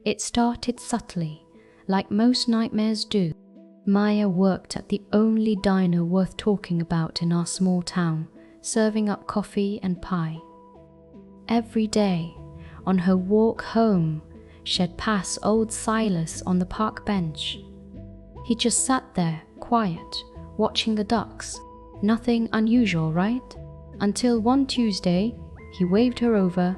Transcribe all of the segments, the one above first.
It started subtly, like most nightmares do. Maya worked at the only diner worth talking about in our small town, serving up coffee and pie. Every day, on her walk home, she'd pass old Silas on the park bench. He just sat there, quiet, watching the ducks. Nothing unusual, right? Until one Tuesday, he waved her over.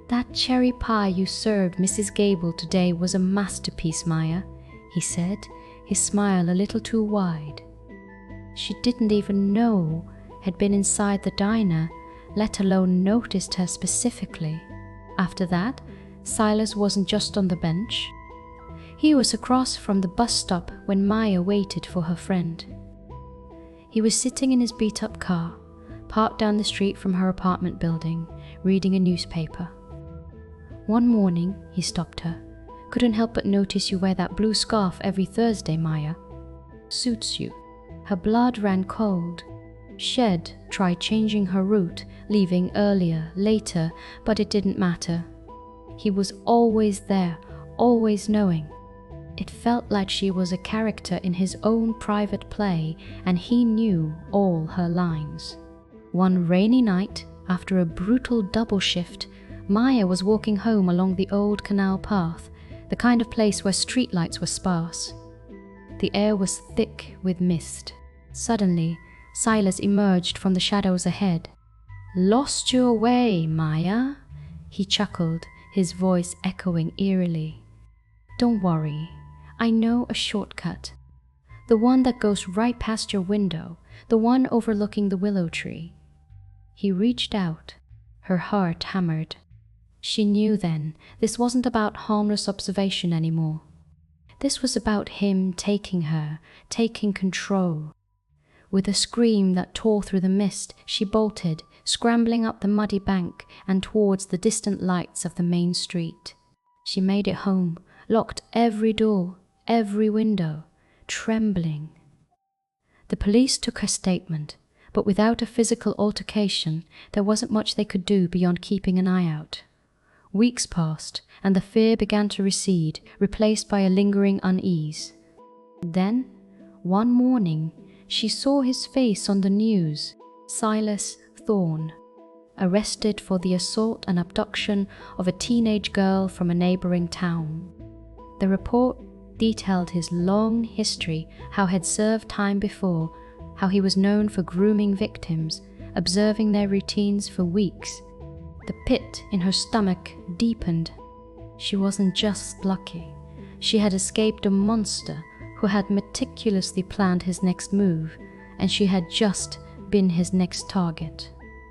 "That cherry pie you served Mrs. Gable today was a masterpiece, Maya," he said, his smile a little too wide. She didn't even know had been inside the diner, let alone noticed her specifically. After that, Silas wasn't just on the bench. He was across from the bus stop when Maya waited for her friend. He was sitting in his beat-up car, parked down the street from her apartment building, reading a newspaper. One morning, he stopped her. "Couldn't help but notice you wear that blue scarf every Thursday, Maya. Suits you." Her blood ran cold. She'd tried changing her route, leaving earlier, later, but it didn't matter. He was always there, always knowing. It felt like she was a character in his own private play, and he knew all her lines. One rainy night, after a brutal double shift, Maya was walking home along the old canal path, the kind of place where streetlights were sparse. The air was thick with mist. Suddenly, Silas emerged from the shadows ahead. "Lost your way, Maya?" he chuckled, his voice echoing eerily. "Don't worry, I know a shortcut. The one that goes right past your window, the one overlooking the willow tree." He reached out. Her heart hammered. She knew then this wasn't about harmless observation anymore. This was about him taking her, taking control. With a scream that tore through the mist, she bolted, scrambling up the muddy bank and towards the distant lights of the main street. She made it home, locked every door, every window, trembling. The police took her statement, but without a physical altercation, there wasn't much they could do beyond keeping an eye out. Weeks passed, and the fear began to recede, replaced by a lingering unease. Then, one morning, she saw his face on the news, Silas Thorne, arrested for the assault and abduction of a teenage girl from a neighboring town. The report detailed his long history, how he'd served time before, how he was known for grooming victims, observing their routines for weeks. The pit in her stomach deepened. She wasn't just lucky. She had escaped a monster who had meticulously planned his next move, and she had just been his next target.